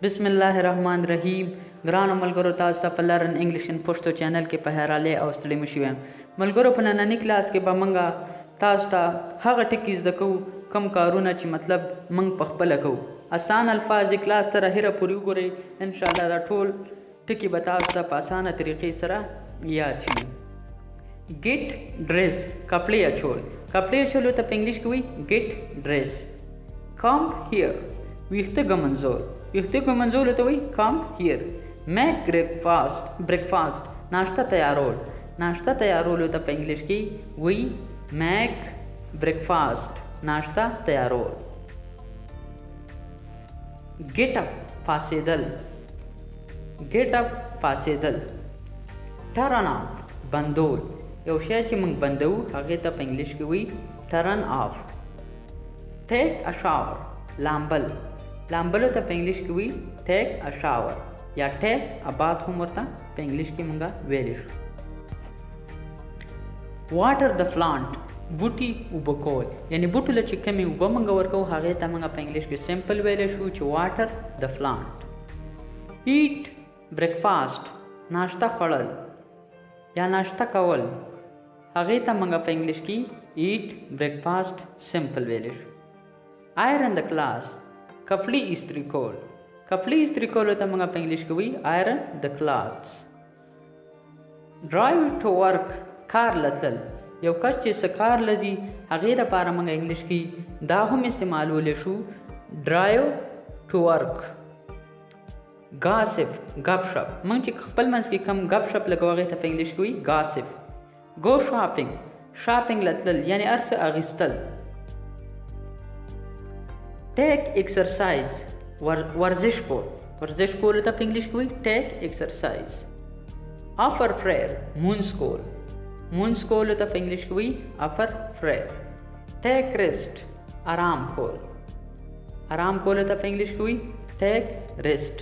बिस्मिल्लाहिर्रहमानिर्रहीम ګرانو ملګرو تاسو ته په لرن انګلیش ان پښتو چینل کې په هراله او ستړي مشو ملګرو په نننی کلاس کې به مونږه تاسو ته هغه ټکي زده کوو کم کارونه چې مطلب مونږ په خپل کوو آسان الفاظ کلاس ته هره پوری وګورئ ان شاء الله دا ټول ټکي به تاسو ته په اسانه طریقې سره یاد شي get dress کپڑے اچول ته په انګلیش کې وایي get dress come here ویښته ګمنځول ته وایي come here make breakfast ناشته تیارول ته په انګلیش کې وایي make breakfast ناشته تیارول get up پاسېدل turn off بندول یو شی چې موږ بندو هغه ته په انګلیش کې وایي turn off take a shower لامبل ته په انګلیش کې وایي take a shower یا take a bath هم ورته په انګلیش کې موږ ویلی شو water the plant بوټي اوبه کول یعنی بوټو له چې کمې اوبه موږ ورکوو هغې ته موږ په انګلیش کې سمپل ویلی شو چې water the plant eat breakfast ناشته خوړل یا ناشته کول هغې ته موږ په انګلیش کې eat breakfast سمپل ویلی شو iron the clothes کپړې استری کول ته موږ په انګلیش کې وایي iron the clothes drive to work کار لتل یو کس چې څه کار لځي هغې دپاره موږ انګلیش کې دا هم استعمالولی شو drive to work gossip ګپ شپ موږ چې خپل منځ کې کم ګپ شپ لګو هغې ته په انګلیش کې وایي gossip go shopping لتل یعنی هر څه اخیستل take exercise ورزش کول ته په انګلیش کې وایي take exercise offer prayer مونځ کول ته په انګلیش کې وایي offer prayer take rest آرام کول ته په انګلیش کې وایي take rest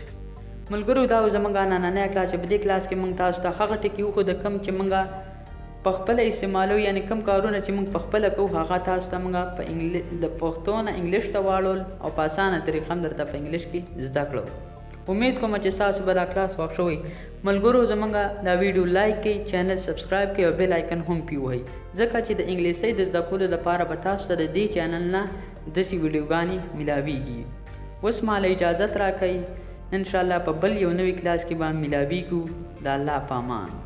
ملګرو دا زموږ نننی کلاس چې په دې کلاس کې موږ تاسو ته هغه ټکي وښوده کوم چې موږ په خپله استعمالو یعنی کم کارونه چې موږ په خپله کوو هغه تاسو ته موږ د پښتو نه انګلیش ته واړول او په اسانه طریقه هم درته په انګلیش کې زده کړو امید کوم چې تاسو به دا کلاس خوښ شوی ملګرو زموږ دا ویډیو لایک کړئ چینل سبسکرایب کړئ او بیل آیکن هم پې ووهئ ځکه چې د انګلیسۍ د زده کولو لپاره به تاسو ته د دې چینل نه داسې ویډیوګانې میلاویږي اوس ماله اجازت راکئ انشاءالله په بل یو نوي کلاس کې به میلاویږو د الله په امان